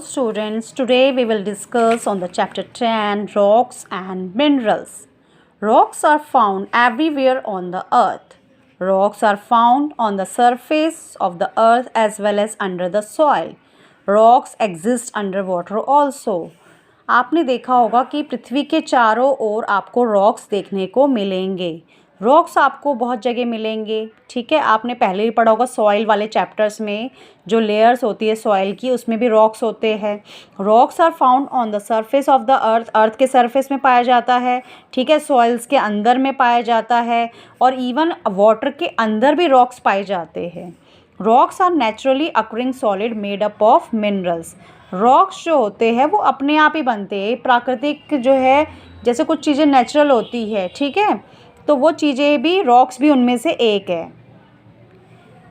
students, today we will discuss on the chapter 10 rocks and minerals. Rocks are found everywhere on the earth. Rocks are found on the surface of the earth as well as under the soil. Rocks exist underwater also. आपने देखा होगा कि पृथ्वी के चारों ओर आपको rocks देखने को मिलेंगे। रॉक्स आपको बहुत जगह मिलेंगे, ठीक है। आपने पहले ही पढ़ा होगा सॉइल वाले चैप्टर्स में, जो लेयर्स होती है सॉइल की, उसमें भी रॉक्स होते हैं। Rocks are found on the surface of the earth, earth के सरफेस में पाया जाता है, ठीक है। सॉइल्स के अंदर में पाया जाता है और इवन वाटर के अंदर भी रॉक्स पाए जाते हैं। Rocks are naturally occurring solid made up of minerals. Rocks जो होते हैं वो अपने आप ही बनते हैं, प्राकृतिक जो है, जैसे कुछ चीज़ें नेचुरल होती है, ठीक है, तो वो चीज़ें भी, रॉक्स भी उनमें से एक है।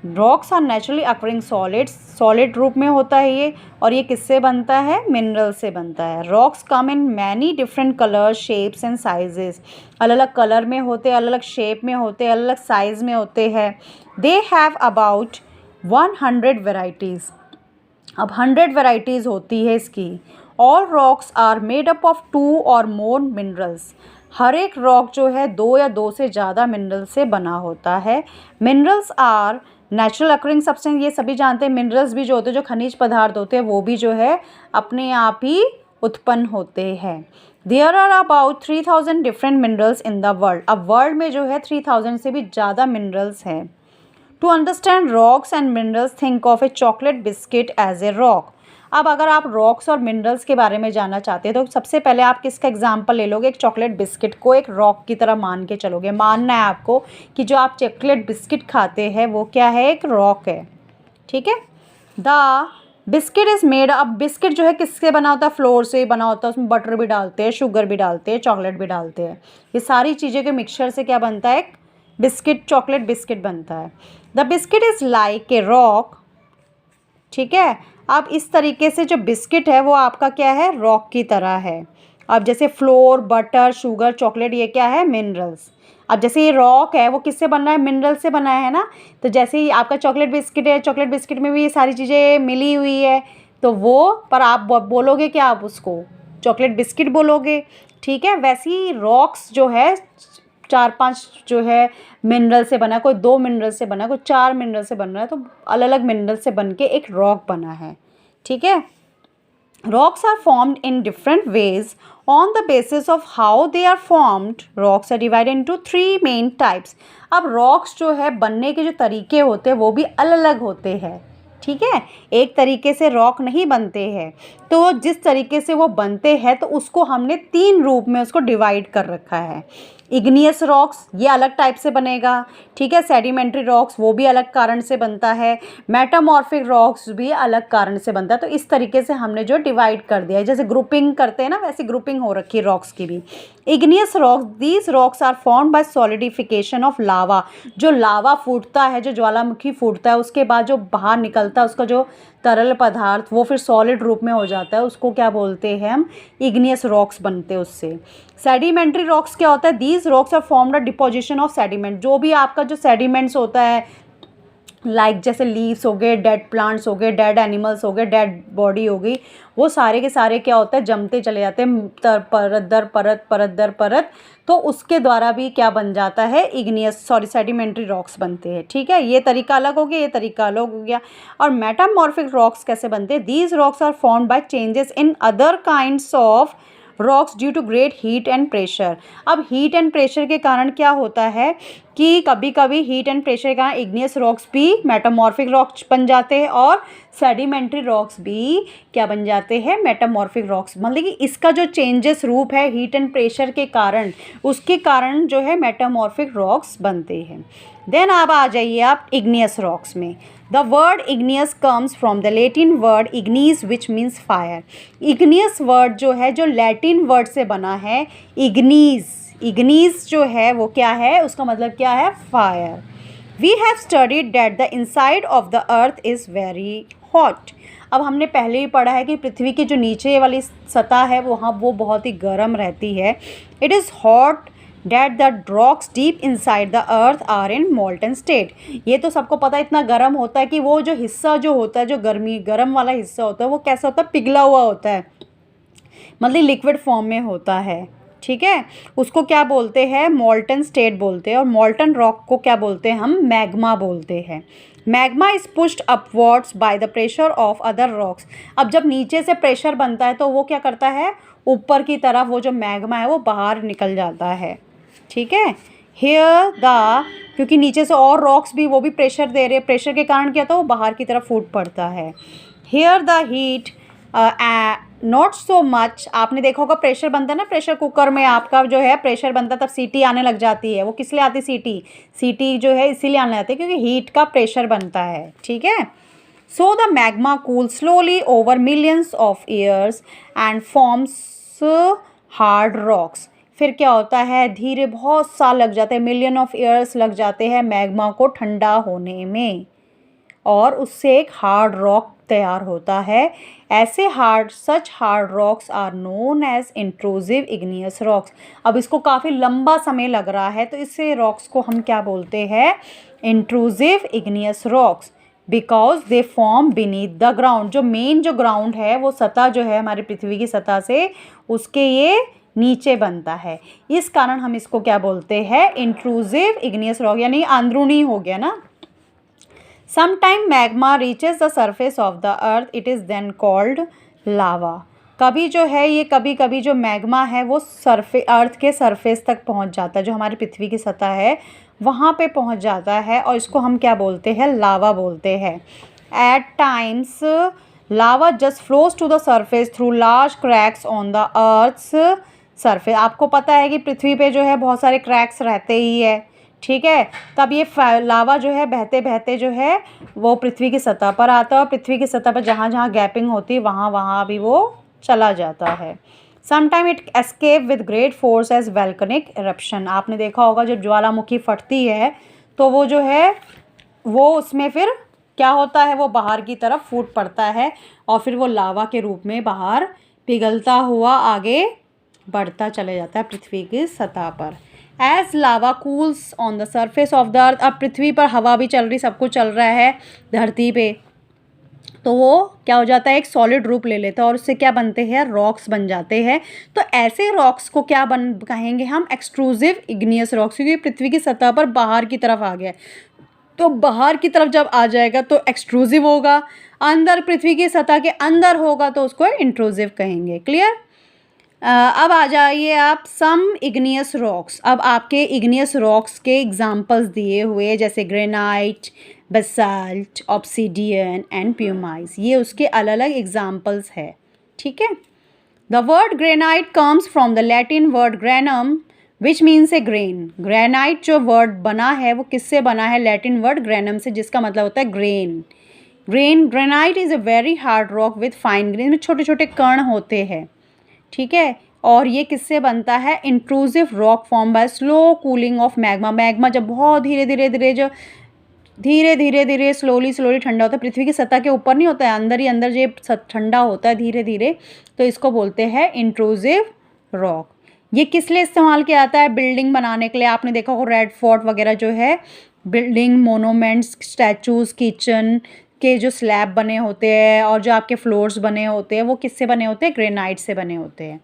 Rocks are naturally occurring solids, solid रूप में होता है ये, और ये किससे बनता है? मिनरल से बनता है। Rocks come in many different colour, shapes and sizes. अलग अलग कलर में होते हैं, अलग अलग शेप में होते हैं, अलग अलग साइज़ में होते हैं। They have about 100 varieties. अब 100 वेराइटीज़ होती है इसकी। All rocks are made up of 2 or more minerals. हर एक रॉक जो है 2 या 2 से ज़्यादा मिनरल से बना होता है। Minerals are natural occurring substance, ये सभी जानते हैं। मिनरल्स भी जो होते हैं, जो खनिज पदार्थ होते हैं, वो भी जो है अपने आप ही उत्पन्न होते हैं। There are about 3000 different minerals in the world. अब वर्ल्ड में जो है 3000 से भी ज़्यादा मिनरल्स हैं। To understand rocks and minerals think of a chocolate biscuit as a rock. अब अगर आप रॉक्स और मिनरल्स के बारे में जानना चाहते हैं तो सबसे पहले आप किसका एग्जांपल ले लोगे? एक चॉकलेट बिस्किट को एक रॉक की तरह मान के चलोगे। मानना है आपको कि जो आप चॉकलेट बिस्किट खाते हैं वो क्या है? एक रॉक है, ठीक है। द बिस्किट इज़ मेड, अब बिस्किट जो है किससे बना होता है? फ्लोर से बना होता है। उसमें बटर भी डालते हैं, शुगर भी डालते हैं, चॉकलेट भी डालते हैं। ये सारी चीज़ें के मिक्सचर से क्या बनता है? एक बिस्किट, चॉकलेट बिस्किट बनता है। The biscuit is like a rock, ठीक है। अब इस तरीके से जो बिस्किट है वो आपका क्या है? रॉक की तरह है। अब जैसे फ्लोर, बटर, शुगर, चॉकलेट, ये क्या है? मिनरल्स। अब जैसे ये रॉक है वो किससे बना है? मिनरल से बना है ना। तो जैसे ही आपका चॉकलेट बिस्किट है, चॉकलेट बिस्किट में भी ये सारी चीज़ें मिली हुई है, तो वो पर आप बोलोगे क्या? आप उसको चॉकलेट बिस्किट बोलोगे, ठीक है। वैसे ही रॉक्स जो है 4-5 जो है मिनरल से बना है, कोई 2 मिनरल से बना है, कोई 4 मिनरल से बन रहा है, तो अलग अलग मिनरल से बन के एक रॉक बना है, ठीक है। Rocks are formed in different ways on the basis of how they are formed. Rocks are divided into 3 main types. अब रॉक्स जो है बनने के जो तरीके होते हैं वो भी अलग अलग होते हैं, ठीक है। एक तरीके से रॉक नहीं बनते हैं, तो जिस तरीके से वो बनते हैं तो उसको हमने 3 रूप में उसको डिवाइड कर रखा है। इग्नियस रॉक्स, ये अलग टाइप से बनेगा, ठीक है। सेडिमेंट्री रॉक्स, वो भी अलग कारण से बनता है। मेटामॉर्फिक रॉक्स भी अलग कारण से बनता है। तो इस तरीके से हमने जो डिवाइड कर दिया है, जैसे ग्रुपिंग करते हैं ना, वैसी ग्रुपिंग हो रखी है रॉक्स की भी। Igneous rocks, these rocks are formed by solidification of lava. जो लावा फूटता है, जो ज्वालामुखी फूटता है, उसके बाद जो बाहर निकलता है उसका जो तरल पदार्थ, वो फिर सॉलिड रूप में हो जाता है, उसको क्या बोलते हैं हम? इग्नियस रॉक्स बनते हैं उससे। सेडिमेंट्री रॉक्स क्या होता है? These rocks are formed a deposition of sediment. जो भी आपका जो सेडिमेंट्स होता है, लाइक जैसे लीव्स हो गए, डेड प्लांट्स हो गए, डेड एनिमल्स हो गए, डेड बॉडी हो गई, वो सारे के सारे क्या होता है? जमते चले जाते हैं, परत दर परत, परत दर परत, तो उसके द्वारा भी क्या बन जाता है? इग्नियस, सेडिमेंट्री रॉक्स बनते हैं, ठीक है। ये तरीका अलग हो गया, ये तरीका अलग हो गया। और मेटामॉर्फिक रॉक्स कैसे बनते हैं? These rocks are formed by changes in other kinds of rocks due to great heat and pressure. अब हीट एंड प्रेशर के कारण क्या होता है कि कभी कभी हीट एंड प्रेशर के कारण इग्नियस रॉक्स भी मेटामॉर्फिक रॉक्स बन जाते हैं और सेडिमेंट्री रॉक्स भी क्या बन जाते हैं? Metamorphic rocks. मतलब कि इसका जो चेंजेस रूप है हीट एंड प्रेशर के कारण, उसके कारण जो है मेटामॉर्फिक रॉक्स बनते हैं। देन अब आ जाइए आप इग्नियस रॉक्स में। The word igneous comes from the Latin word ignis which means fire. Igneous word जो है, जो लैटिन वर्ड से बना है, इग्नीस। इग्नीस जो है वो क्या है? उसका मतलब क्या है? Fire. We have studied that the inside of the earth is very hot. अब हमने पहले ही पढ़ा है कि पृथ्वी की जो नीचे वाली सतह है वो बहुत ही गर्म रहती है। It is hot that the rocks deep inside the earth are in molten state. ये तो सबको पता है, इतना गर्म होता है कि वो जो हिस्सा जो होता है, जो गर्म वाला हिस्सा होता है, वो कैसा होता है, पिघला हुआ होता है, मतलब लिक्विड फॉर्म में होता है। ठीक है, उसको क्या बोलते हैं, मोल्टन स्टेट बोलते हैं। और मोल्टन रॉक को क्या बोलते हैं हम, मैग्मा बोलते हैं। Magma is pushed upwards by the pressure of other rocks. अब जब नीचे से प्रेशर बनता है तो वो क्या करता है, ऊपर की तरफ वो जो मैग्मा है वो बाहर निकल जाता है। ठीक है, हियर द, क्योंकि नीचे से और रॉक्स भी वो भी प्रेशर दे रहे हैं, प्रेशर के कारण क्या होता है, वो बाहर की तरफ फूट पड़ता है। Here the heat not so much. आपने देखा होगा प्रेशर बनता है ना, प्रेशर कुकर में आपका जो है प्रेशर बनता है तब सीटी आने लग जाती है। वो किस लिए आती सीटी, सीटी जो है इसीलिए आने लगती है क्योंकि हीट का प्रेशर बनता है। ठीक है, so the magma cool slowly over millions of years and forms hard rocks. फिर क्या होता है, धीरे बहुत साल लग जाते हैं, मिलियन ऑफ ईयर्स लग जाते हैं मैग्मा को ठंडा होने में, और उससे एक हार्ड रॉक तैयार होता है। ऐसे such hard rocks are known as intrusive igneous rocks. अब इसको काफ़ी लंबा समय लग रहा है, तो इससे रॉक्स को हम क्या बोलते हैं, intrusive igneous rocks, because they form beneath the ground. जो मेन जो ग्राउंड है, वो सतह जो है हमारी पृथ्वी की सतह से, उसके ये नीचे बनता है। इस कारण हम इसको क्या बोलते हैं, इंट्रूसिव इग्नियस रॉक, यानी अंदरूनी हो गया ना। Sometime magma reaches the surface of the earth, it is then called lava। कभी जो है ये कभी जो मैग्मा है वो अर्थ के सरफेस तक पहुंच जाता है, जो हमारी पृथ्वी की सतह है वहाँ पे पहुंच जाता है, और इसको हम क्या बोलते हैं, लावा बोलते हैं। At times lava just flows to the surface through large cracks on the earth's surface. आपको पता है कि पृथ्वी पे जो है बहुत सारे क्रैक्स रहते ही है। ठीक है, तब ये लावा जो है बहते बहते जो है वो पृथ्वी की सतह पर आता है, और पृथ्वी की सतह पर जहाँ जहाँ गैपिंग होती है वहाँ वहाँ भी वो चला जाता है। Sometime it escape with great force as volcanic eruption. आपने देखा होगा जब ज्वालामुखी फटती है तो वो जो है वो उसमें फिर क्या होता है, वो बाहर की तरफ फूट पड़ता है, और फिर वो लावा के रूप में बाहर पिघलता हुआ आगे बढ़ता चले जाता है पृथ्वी की सतह पर। As lava cools on the surface of the earth. अब पृथ्वी पर हवा भी चल रही, सब कुछ चल रहा है धरती पे, तो वो क्या हो जाता है, एक सॉलिड रूप ले लेता है, और उससे क्या बनते हैं, रॉक्स बन जाते हैं। तो ऐसे रॉक्स को क्या कहेंगे हम, एक्सट्रूसिव इग्नियस रॉक्स, क्योंकि पृथ्वी की सतह पर बाहर की तरफ आ गया है। तो बाहर की तरफ जब आ जाएगा तो एक्सट्रूसिव होगा, अंदर पृथ्वी की सतह के अंदर होगा तो उसको इंट्रूसिव कहेंगे। क्लियर। अब आ जाइए आप सम इग्नियस रॉक्स। अब आपके इग्नियस रॉक्स के एग्जांपल्स दिए हुए, जैसे granite, basalt, obsidian and pumice, ये उसके अलग अलग एग्जांपल्स है। ठीक है, the word granite comes from the Latin word granum which means A grain. Granite जो वर्ड बना है वो किससे बना है, लैटिन वर्ड ग्रेनम से, जिसका मतलब होता है grain. Granite is a very hard rock with fine grain, में छोटे छोटे कण होते हैं। ठीक है, और ये किससे बनता है, intrusive rock form by slow cooling of magma. Magma जब बहुत धीरे धीरे स्लोली ठंडा होता है, पृथ्वी की सतह के ऊपर नहीं होता है, अंदर ही अंदर ये ठंडा होता है धीरे धीरे, तो इसको बोलते हैं इंट्रूसिव रॉक। ये किस लिए इस्तेमाल किया जाता है, बिल्डिंग बनाने के लिए। आपने देखा होगा रेड फोर्ट वगैरह जो है, बिल्डिंग, मोनूमेंट्स, स्टैचूज, किचन के जो स्लैब बने होते हैं और जो आपके फ्लोर्स बने होते हैं वो किससे बने होते हैं, ग्रेनाइट से बने होते हैं।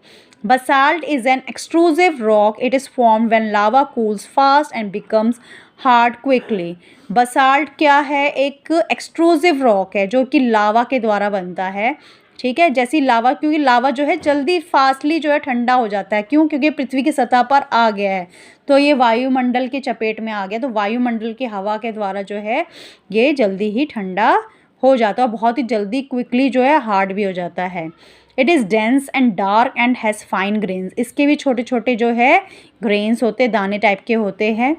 Basalt is an extrusive rock, it is form when lava cools fast and becomes hard quickly. Basalt क्या है, एक एक्सट्रूसिव रॉक है जो कि लावा के द्वारा बनता है। ठीक है, जैसी लावा, क्योंकि लावा जो है जल्दी फास्टली जो है ठंडा हो जाता है, क्यों, क्योंकि पृथ्वी की सतह पर आ गया है, तो ये वायुमंडल की चपेट में आ गया, तो वायुमंडल की हवा के द्वारा जो है ये जल्दी ही ठंडा हो जाता है, और बहुत ही जल्दी क्विकली जो है हार्ड भी हो जाता है। It is dense and dark and has fine grains. इसके भी छोटे छोटे जो है ग्रेन्स होते, दाने टाइप के होते हैं,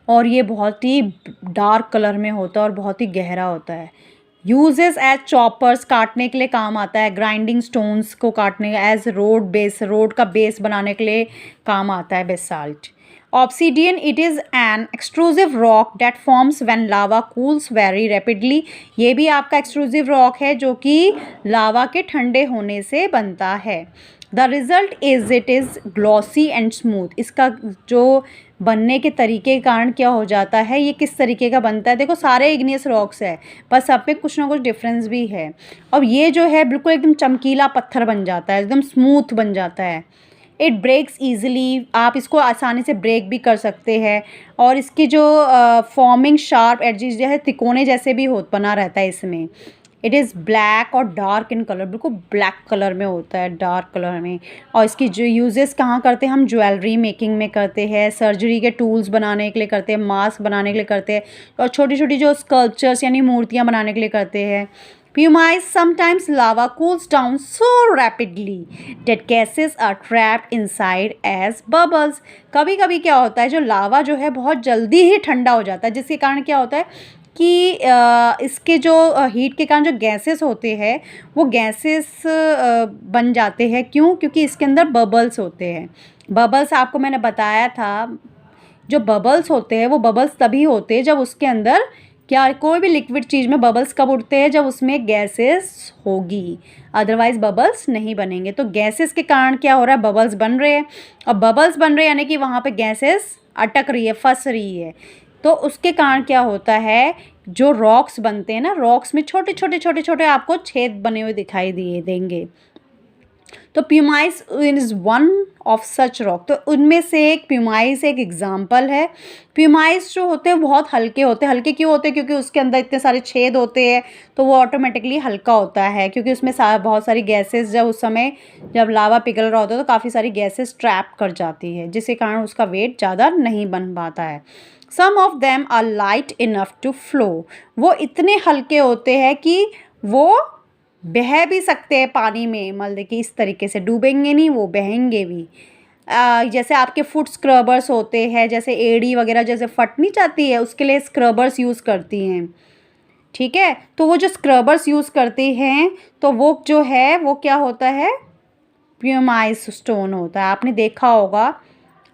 और ये बहुत ही डार्क कलर में होता है और बहुत ही गहरा होता है। यूजेस एज चॉपर्स, काटने के लिए काम आता है, ग्राइंडिंग स्टोन्स को काटने, एज रोड का बेस बनाने के लिए काम आता है basalt. Obsidian, it is an extrusive rock that forms when lava cools very rapidly. ये भी आपका एक्सट्रूसिव रॉक है जो कि लावा के ठंडे होने से बनता है। The result is it is glossy and smooth. इसका जो बनने के तरीके के कारण क्या हो जाता है, ये किस तरीके का बनता है, देखो सारे इग्नियस रॉक्स है, पर सब में कुछ ना कुछ डिफरेंस भी है। और ये जो है बिल्कुल एकदम चमकीला पत्थर बन जाता है, एकदम स्मूथ बन जाता है। इट ब्रेक्स ईजिली, आप इसको आसानी से ब्रेक भी कर सकते हैं। और इसकी जो फॉर्मिंग शार्प एडजेस जो है तिकोने जैसे भी बना रहता है इसमें। इट इज़ ब्लैक और डार्क इन कलर, बिल्कुल ब्लैक कलर में होता है, डार्क कलर में। और इसकी जो यूजेस कहाँ करते हैं, हम ज्वेलरी मेकिंग में करते हैं, सर्जरी के टूल्स बनाने के लिए करते हैं, मास्क बनाने के लिए करते हैं, और छोटी छोटी जो स्कल्पचर्स यानी मूर्तियाँ बनाने के लिए करते हैं। Pumice sometimes lava cools down so rapidly that gases are trapped inside as bubbles। कभी कभी क्या होता है, जो लावा जो है बहुत जल्दी ही ठंडा हो जाता है, जिसके कारण क्या होता है कि इसके जो हीट के कारण जो गैसेस होते हैं वो गैसेस बन जाते हैं। क्यों? क्योंकि इसके अंदर बबल्स होते हैं। बबल्स आपको मैंने बताया था, जो बबल्स होते हैं वो बबल्स तभी होते हैं जब उसके अंदर क्या, कोई भी लिक्विड चीज़ में बबल्स कब उठते हैं, जब उसमें गैसेस होगी, अदरवाइज बबल्स नहीं बनेंगे। तो गैसेस के कारण क्या हो रहा है, बबल्स बन रहे हैं। और बबल्स बन रहे हैं यानी कि वहाँ पे गैसेस अटक रही है, फंस रही है। तो उसके कारण क्या होता है, जो रॉक्स बनते हैं ना, रॉक्स में छोटे छोटे छोटे छोटे आपको छेद बने हुए दिखाई दिए देंगे। तो pumice is one of such rock. तो उनमें से एक प्यूमाइस एक एग्जाम्पल है। प्यूमाइस जो होते हैं बहुत हल्के होते हैं। हल्के क्यों होते हैं? क्योंकि उसके अंदर इतने सारे छेद होते हैं, तो वो ऑटोमेटिकली हल्का होता है, क्योंकि उसमें बहुत सारी गैसेस जब उस समय जब लावा पिघल रहा होता है तो काफ़ी सारी गैसेस ट्रैप कर जाती है, जिसके कारण उसका वेट ज़्यादा नहीं बन पाता है। Some of them are light enough to flow. वो इतने हल्के होते हैं कि वो बह भी सकते हैं पानी में, मतलब कि इस तरीके से डूबेंगे नहीं, वो बहेंगे भी। जैसे आपके फुट स्क्रबर्स होते हैं, जैसे एड़ी वगैरह जैसे फट नहीं जाती है, उसके लिए स्क्रबर्स यूज़ करती हैं, ठीक है। तो वो जो स्क्रबर्स यूज़ करती हैं, तो वो जो है वो क्या होता है, प्यूमाइस स्टोन होता है। आपने देखा होगा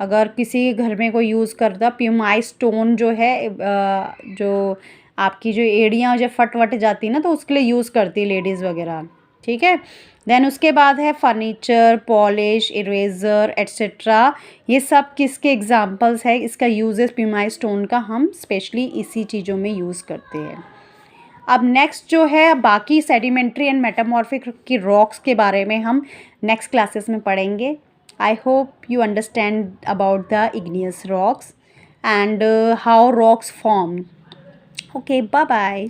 अगर किसी घर में कोई यूज़ करता, प्यूमाइस स्टोन जो है जो आपकी जो एड़ियाँ जब फट वट जाती है ना, तो उसके लिए यूज़ करती है लेडीज़ वगैरह, ठीक है। देन उसके बाद है फर्नीचर, पॉलिश, इरेज़र एट्सेट्रा। ये सब किसके एग्जांपल्स है, इसका यूजेस प्यूमाइस स्टोन का हम स्पेशली इसी चीज़ों में यूज़ करते हैं। अब नेक्स्ट जो है बाकी सेडिमेंट्री एंड मेटामॉर्फिक की रॉक्स के बारे में हम नेक्स्ट क्लासेस में पढ़ेंगे। I hope you understand about the igneous rocks and how rocks form. Okay, bye bye.